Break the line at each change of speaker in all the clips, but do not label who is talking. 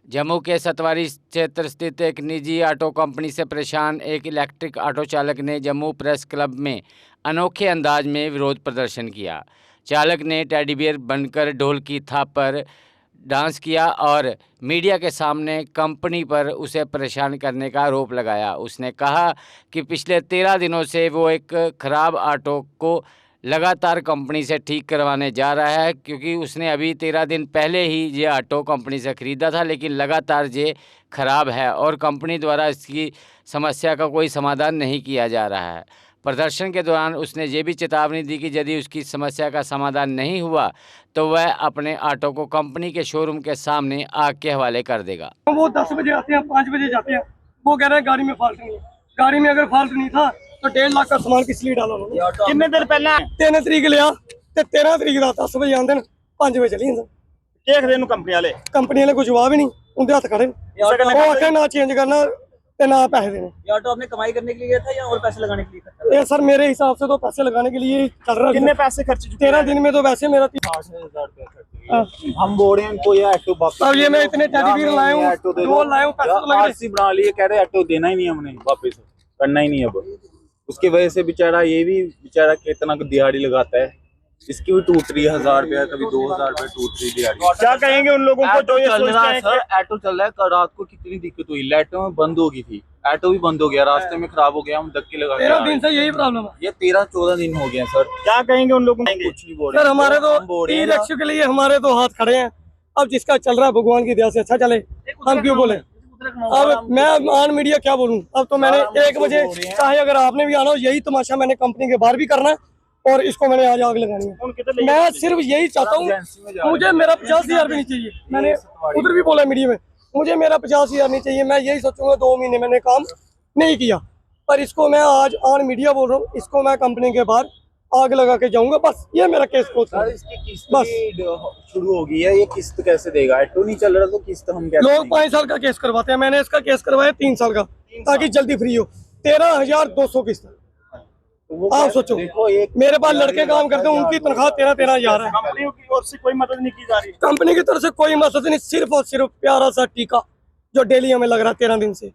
जम्मू के सतवारी क्षेत्र स्थित एक निजी ऑटो कंपनी से परेशान एक इलेक्ट्रिक ऑटो चालक ने जम्मू प्रेस क्लब में अनोखे अंदाज में विरोध प्रदर्शन किया। चालक ने टेडी बियर बनकर ढोल की थाप पर डांस किया और मीडिया के सामने कंपनी पर उसे परेशान करने का आरोप लगाया। उसने कहा कि पिछले 13 दिनों से वो एक ख़राब ऑटो को लगातार कंपनी से ठीक करवाने जा रहा है, क्योंकि उसने अभी 13 दिन पहले ही ये ऑटो कंपनी से ख़रीदा था, लेकिन लगातार ये ख़राब है और कंपनी द्वारा इसकी समस्या का कोई समाधान नहीं किया जा रहा है। प्रदर्शन के दौरान उसने ये भी चेतावनी दी कि यदि उसकी समस्या का समाधान नहीं हुआ तो वह अपने ऑटो को कंपनी के शोरूम के सामने आग के हवाले कर देगा।
वो 10 बजे आते हैं, 5 बजे जाते हैं। वो कह रहे हैं गाड़ी में फॉल्ट नहीं है। गाड़ी में अगर फॉल्ट नहीं था तो 1.5 लाख का सामान किस लिए डाला उन्होंने?
कितने दिन पहले
3 तरीक लिया ते 13 तरीक दा 10 बजे आंदे 5 बजे चली जांदे।
देखदे नु कंपनी वाले
कोई जवाब ही नहीं, उनके हथ खड़े वो आखे ना चेंज करना ते ना पैसे देने।
ये ऑटो आपने कमाई करने के लिए गया था या और पैसे लगाने के लिए था?
ये सर मेरे हिसाब से तो पैसे लगाने के लिए चल रहा है।
कितने पैसे खर्च चुके?
13 दिन में तो वैसे मेरा
8,000 रुपया हम बोल रहे हैं इनको, ये ऑटो वापस।
अब ये मैं इतने टेडी बियर लाया हूँ, 2 लाया हूँ, पैसे तो लग रहे।
आरसी बना लिए, कह रहे ऑटो देना ही नहीं हमने, वापस करना ही नहीं। अब उसकी वजह से बेचारा ये भी बेचारा कितना दिहाड़ी लगाता है, इसकी भी टूट रही है 1,000 रुपया, कभी 2,000 रुपया टूट रही दिहाड़ी।
क्या कहेंगे उन लोगों को जो ये
चल रहा है?
सोचते हैं?
सर ऑटो चल रहा है, कल रात को कितनी दिक्कत हुई, लाइटों में बंद हो गई थी, ऑटो भी बंद हो गया, रास्ते में खराब हो गया, हम धक्के लगा
13 दिन से यही प्रॉब्लम है।
ये 13-14 दिन हो गए सर।
क्या कहेंगे उन लोगों को?
कुछ नहीं बोल रहे
सर हमारे तो
बोल
ई रिक्शा के लिए हमारे तो हाथ खड़े हैं। अब जिसका चल रहा है भगवान की दया से अच्छा चले, हम क्यों बोले? अब मैं ऑन मीडिया क्या बोलूं? अब तो मैंने 1 बजे चाहे अगर आपने भी आना हो, यही तमाशा मैंने कंपनी के बाहर भी करना है और इसको मैंने आज आग लगानी है। मैं सिर्फ यही चाहता हूँ, मुझे मेरा 50,000 भी नहीं चाहिए। मैंने उधर भी बोला मीडिया में, मुझे मेरा 50,000 नहीं चाहिए। मैं यही सोचूंगा 2 महीने मैंने काम नहीं किया, पर इसको मैं आज ऑन मीडिया बोल रहा हूँ, इसको मैं कंपनी के बाहर आग लगा के जाऊंगा। बस ये मेरा केस क्लोज है।
इसकी किस्त भी शुरू हो गई है, ये किस्त कैसे देगा? ऑटो नहीं चल रहा तो किस्त हम कैसे?
लोग 5 साल का केस करवाते हैं, मैंने इसका केस करवाया 3 साल का, ताकि जल्दी फ्री हो। 13,200 किस्त। आप सोचो, मेरे पास लड़के काम करते हैं, उनकी तनख्वाह 13,000 है।
कंपनी की ओर से कोई मदद नहीं की जा रही?
कंपनी की तरफ से कोई मदद नहीं, सिर्फ और सिर्फ प्यारा सा टीका जो डेली हमें लग रहा है 13 दिन से,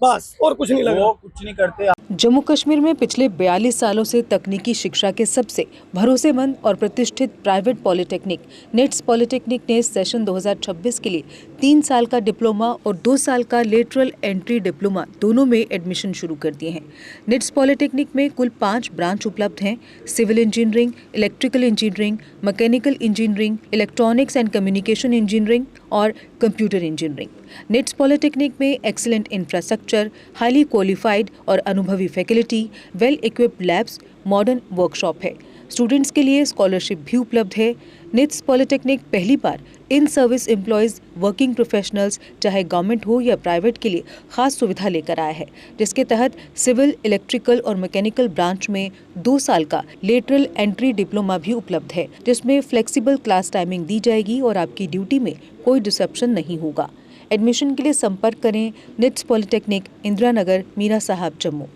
बस और कुछ नहीं लग रहा।
वो कुछ नहीं करते।
जम्मू कश्मीर में पिछले 42 सालों से तकनीकी शिक्षा के सबसे भरोसेमंद और प्रतिष्ठित प्राइवेट पॉलिटेक्निक निट्स पॉलिटेक्निक ने सेशन 2026 के लिए 3 साल का डिप्लोमा और 2 साल का लेटरल एंट्री डिप्लोमा दोनों में एडमिशन शुरू कर दिए हैं। निट्स पॉलिटेक्निक में कुल 5 ब्रांच उपलब्ध हैं: civil engineering, electrical engineering, mechanical engineering, electronics and communication engineering और कंप्यूटर इंजीनियरिंग। निट्स पॉलिटेक्निक में एक्सीलेंट इंफ्रास्ट्रक्चर, हाईली क्वालिफाइड और अनुभवी faculty, well equipped labs, modern workshop है। स्टूडेंट्स के लिए स्कॉलरशिप भी उपलब्ध है। निट्स पॉलिटेक्निक पहली बार in service employees, working professionals, चाहे गवर्नमेंट हो या प्राइवेट, के लिए खास सुविधा लेकर आया है, जिसके तहत सिविल, इलेक्ट्रिकल और मैकेनिकल ब्रांच में 2 साल का लेटरल एंट्री डिप्लोमा भी उपलब्ध है, जिसमें फ्लेक्सिबल क्लास टाइमिंग दी जाएगी और आपकी ड्यूटी में कोई डिसरप्शन नहीं होगा। एडमिशन के लिए संपर्क करें निट्स पॉलिटेक्निक, इंदिरा नगर, मीरा साहब, जम्मू।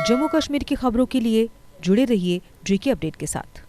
जम्मू कश्मीर की खबरों के लिए जुड़े रहिए JK अपडेट के साथ।